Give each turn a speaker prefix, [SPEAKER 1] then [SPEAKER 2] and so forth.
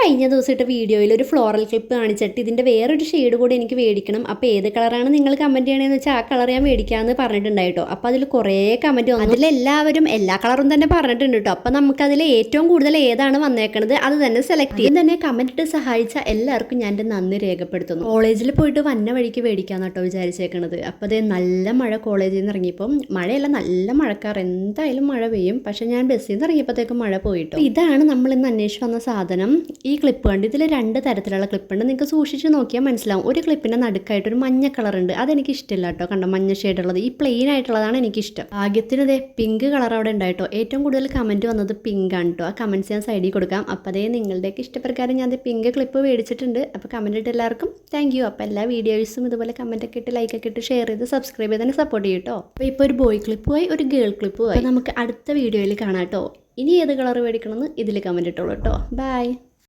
[SPEAKER 1] കഴിഞ്ഞ ദിവസം ഇട്ട വീഡിയോയിൽ ഒരു ഫ്ലോറൽ ക്ലിപ്പ് കാണിച്ചിട്ട് ഇതിൻ്റെ വേറൊരു ഷെയ്ഡ് കൂടി എനിക്ക് മേടിക്കണം. അപ്പോൾ ഏത് കളറാണ് നിങ്ങൾ കമൻറ്റ് ചെയ്യണമെന്ന് വെച്ചാൽ ആ കളർ ഞാൻ മേടിക്കാമെന്ന് പറഞ്ഞിട്ടുണ്ടായിട്ടോ. അപ്പോൾ അതിൽ കുറേ കമൻറ്റ് വന്നു. അതിലെല്ലാവരും എല്ലാ കളറും തന്നെ പറഞ്ഞിട്ടുണ്ട് കേട്ടോ. അപ്പോൾ നമുക്കതിൽ ഏറ്റവും കൂടുതൽ ഏതാണ് വന്നേക്കണത് അത് തന്നെ സെലക്ട് ചെയ്യും. തന്നെ കമൻറ്റ് ഇട്ട് സഹായിച്ച എല്ലാവർക്കും ഞാൻ എൻ്റെ നന്ദി രേഖപ്പെടുത്തുന്നു. കോളേജിൽ പോയിട്ട് വന്ന വഴിക്ക് മേടിക്കാമെന്ന് കേട്ടോ വിചാരിച്ചേക്കണത്. അപ്പോൾ അതേ നല്ല മഴ കോളേജിൽ നിന്ന് ഇറങ്ങിയപ്പം മഴയല്ല, നല്ല മഴക്കാർ, എന്തായാലും മഴ പെയ്യും. പക്ഷേ ഞാൻ ബസ്സിൽ നിന്ന് ഇറങ്ങിയപ്പോഴത്തേക്കും മഴ പോയിട്ടോ. ഇതാണ് നമ്മൾ ഇന്ന് അന്വേഷിച്ച് വന്ന സാധനം. ഈ ക്ലിപ്പ് കണ്ട് ഇതിൽ 2 തരത്തിലുള്ള ക്ലിപ്പ് ഉണ്ട്. നിങ്ങൾക്ക് സൂക്ഷിച്ച് നോക്കിയാൽ മനസ്സിലാവും. ഒരു ക്ലിപ്പിൻ്റെ നടുക്കായിട്ടൊരു മഞ്ഞ കളർ ഉണ്ട്, അതെനിക്ക് ഇഷ്ടമില്ല കേട്ടോ. കണ്ടോ, മഞ്ഞ ഷെയ്ഡുള്ളത്. ഈ പ്ലെയിൻ ആയിട്ടുള്ളതാണ് എനിക്കിഷ്ടം. ഭാഗ്യത്തിന് ഇതേ പിങ്ക് കളർ അവിടെ ഉണ്ടായിട്ടോ. ഏറ്റവും കൂടുതൽ കമൻറ്റ് വന്നത് പിങ്ക് ആണ് കേട്ടോ. ആ കമൻറ്റ്സ് ഞാൻ സൈഡിൽ കൊടുക്കാം. അപ്പോൾ അതേ നിങ്ങളുടെയൊക്കെ ഇഷ്ടപ്രകാരം ഞാൻ പിങ്ക് ക്ലിപ്പ് മേടിച്ചിട്ടുണ്ട്. അപ്പോൾ കമൻറ്റ് ഇട്ട് എല്ലാവർക്കും താങ്ക് യു. അപ്പോൾ എല്ലാ വീഡിയോസും ഇതുപോലെ കമൻറ്റൊക്കെ ഇട്ട് ലൈക്കൊക്കെ ഇട്ട് ഷെയർ ചെയ്ത് സബ്സ്ക്രൈബ് ചെയ്ത് തന്നെ സപ്പോർട്ട് ചെയ്യും കേട്ടോ. അപ്പോൾ ഇപ്പോൾ ഒരു ബോയ് ക്ലിപ്പുമായി ഒരു ഗേൾ ക്ലിപ്പുമായി നമുക്ക് അടുത്ത വീഡിയോയിൽ കാണാം കേട്ടോ. ഇനി ഏത് കളർ മേടിക്കണമെന്ന് ഇതിൽ കമൻറ്റ് ഇട്ടോളൂ കേട്ടോ. ബൈ.